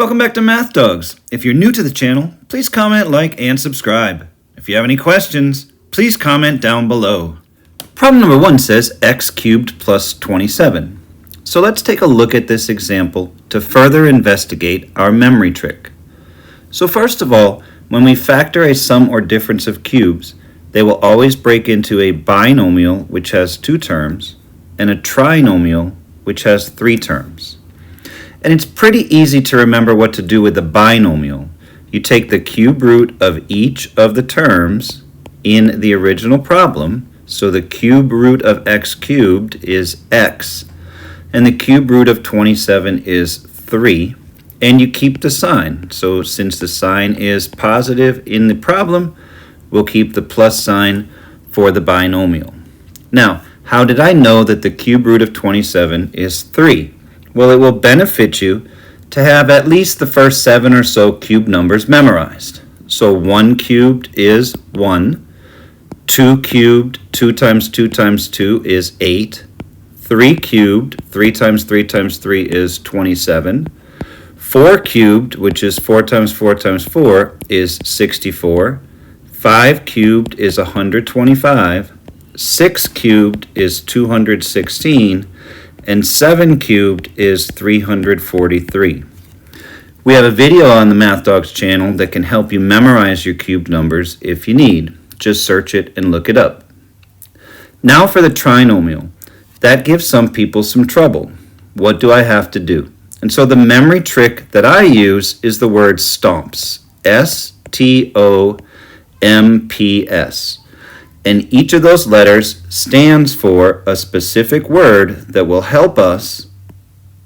Welcome back to Math Dogs. If you're new to the channel, please comment, like, and subscribe. If you have any questions, please comment down below. Problem number 1 says x cubed plus 27. So let's take a look at this example to further investigate our memory trick. So first of all, when we factor a sum or difference of cubes, they will always break into a binomial, which has 2 terms, and a trinomial, which has 3 terms. And it's pretty easy to remember what to do with the binomial. You take the cube root of each of the terms in the original problem. So the cube root of x cubed is x, and the cube root of 27 is 3, and you keep the sign. So since the sign is positive in the problem, we'll keep the plus sign for the binomial. Now, how did I know that the cube root of 27 is 3? Well, it will benefit you to have at least the first 7 or so cube numbers memorized. So 1 cubed is 1, 2 cubed, 2 times 2 times 2 is 8, 3 cubed, 3 times 3 times 3 is 27, 4 cubed, which is 4 times 4 times 4, is 64, 5 cubed is 125, 6 cubed is 216, and 7 cubed is 343. We have a video on the Math Dogs channel that can help you memorize your cube numbers if you need. Just search it and look it up. Now for the trinomial. That gives some people some trouble. What do I have to do? And so the memory trick that I use is the word STOMPS. S-T-O-M-P-S. And each of those letters stands for a specific word that will help us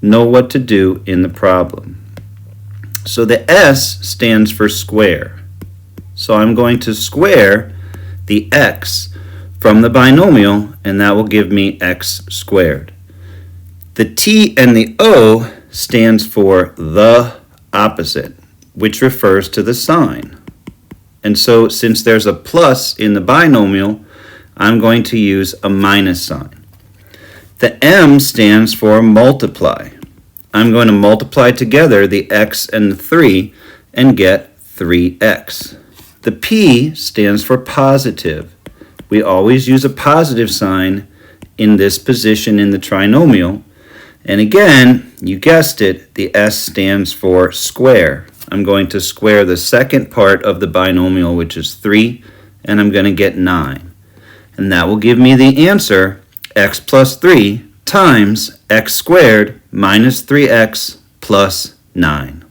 know what to do in the problem. So the S stands for square. So I'm going to square the x from the binomial, and that will give me x squared. The T and the O stands for the opposite, which refers to the sign. And so since there's a plus in the binomial, I'm going to use a minus sign. The M stands for multiply. I'm going to multiply together the x and the 3 and get 3x. The P stands for positive. We always use a positive sign in this position in the trinomial. And again, you guessed it, the S stands for square. I'm going to square the second part of the binomial, which is 3, and I'm going to get 9. And that will give me the answer, x plus 3 times x squared minus 3x plus 9.